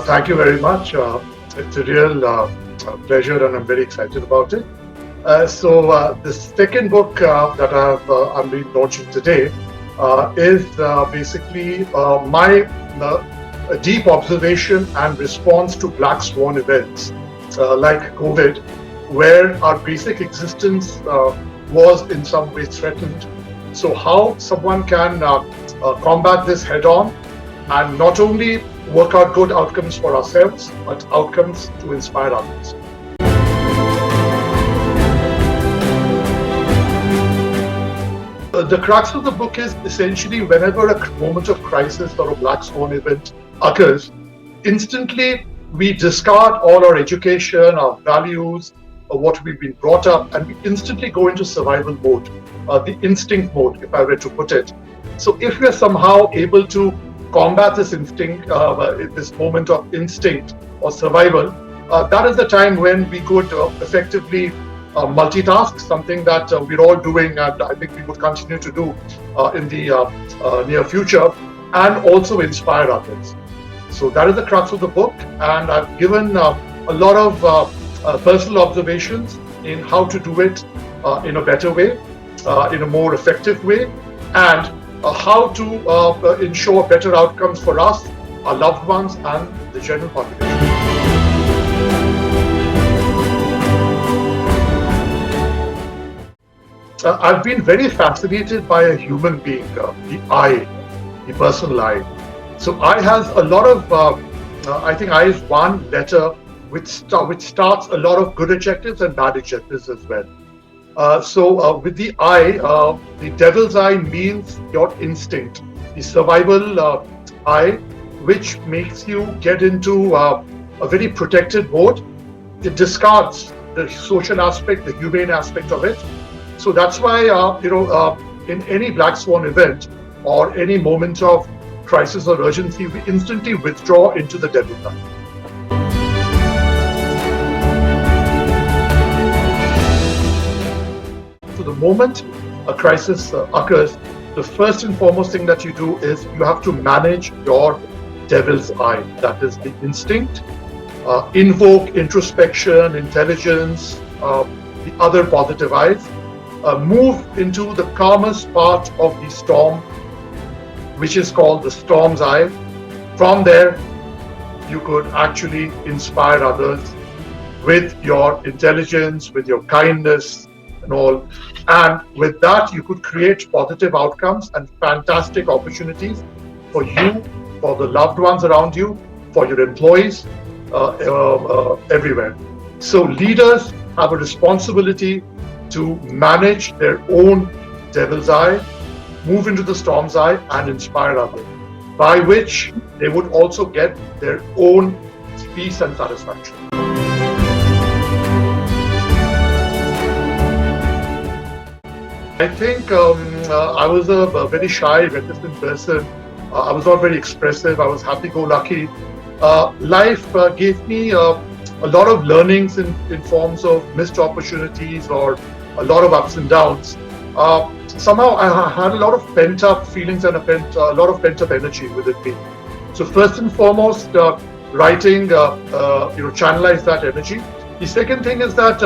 Thank you very much. It's a real pleasure, and I'm very excited about it. The second book that I'm being launching today is basically my deep observation and response to black swan events like COVID, where our basic existence was in some way threatened. So, how someone can combat this head on and not only work out good outcomes for ourselves, but outcomes to inspire others. The crux of the book is essentially whenever a moment of crisis or a black swan event occurs, instantly we discard all our education, our values, or what we've been brought up, and we instantly go into survival mode, the instinct mode, if I were to put it. So if we are somehow able to combat this instinct, this moment of instinct or survival, that is the time when we could effectively multitask, something that we're all doing, and I think we would continue to do in the near future, and also inspire others. So that is the crux of the book, and I've given a lot of personal observations in how to do it in a better way, in a more effective way, and how to ensure better outcomes for us, our loved ones, and the general population. I've been very fascinated by a human being, the I, the personal I. So I has a lot of, I think I is one letter which starts a lot of good adjectives and bad adjectives as well. With the I, the devil's eye means your instinct, the survival I, which makes you get into a very protected mode. It discards the social aspect, the humane aspect of it. So that's why, in any black swan event or any moment of crisis or urgency, we instantly withdraw into the devil's eye. So the moment a crisis occurs, the first and foremost thing that you do is you have to manage your devil's eye. That is the instinct, invoke introspection, intelligence, the other positive eyes. Move into the calmest part of the storm, which is called the storm's eye. From there, you could actually inspire others with your intelligence, with your kindness and all. And with that, you could create positive outcomes and fantastic opportunities for you, for the loved ones around you, for your employees, everywhere. So leaders have a responsibility to manage their own devil's eye, move into the storm's eye, and inspire others, by which they would also get their own peace and satisfaction. I think I was a very shy, reticent person. I was not very expressive. I was happy-go-lucky. Life gave me a lot of learnings in forms of missed opportunities or a lot of ups and downs. Somehow I had a lot of pent-up feelings and a lot of pent-up energy within me. So first and foremost, writing, channelize that energy. The second thing is that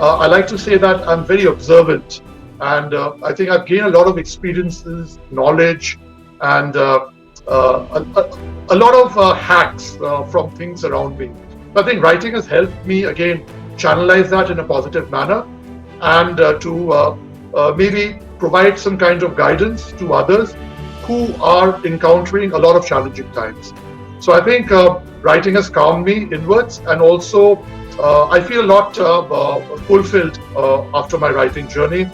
I like to say that I'm very observant, and I think I've gained a lot of experiences, knowledge, and a lot of hacks from things around me. I think writing has helped me again channelize that in a positive manner, and to maybe provide some kind of guidance to others who are encountering a lot of challenging times. So I think writing has calmed me inwards, and also I feel a lot fulfilled after my writing journey,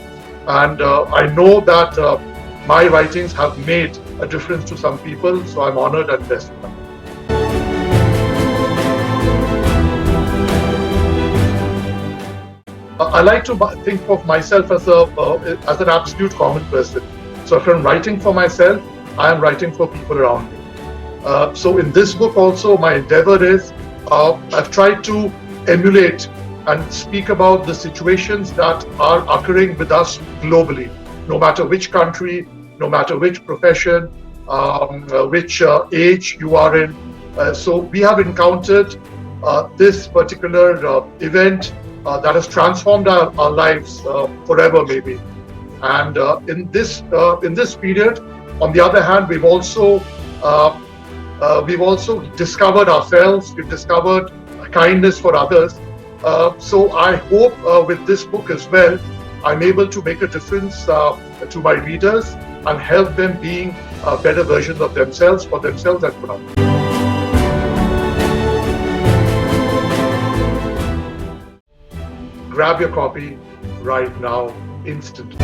and I know that my writings have made a difference to some people, so I'm honored and blessed. I like to think of myself as an absolute common person. So if I'm writing for myself, I am writing for people around me. So in this book also, my endeavor is, I've tried to emulate and speak about the situations that are occurring with us globally, no matter which country, no matter which profession, which age you are in. So we have encountered this particular event that has transformed our lives forever, maybe. And in this period, on the other hand, uh, we've also discovered ourselves. We've discovered kindness for others. So I hope with this book as well, I'm able to make a difference to my readers and help them being better versions of themselves, for themselves and for others. Grab your copy right now, instantly.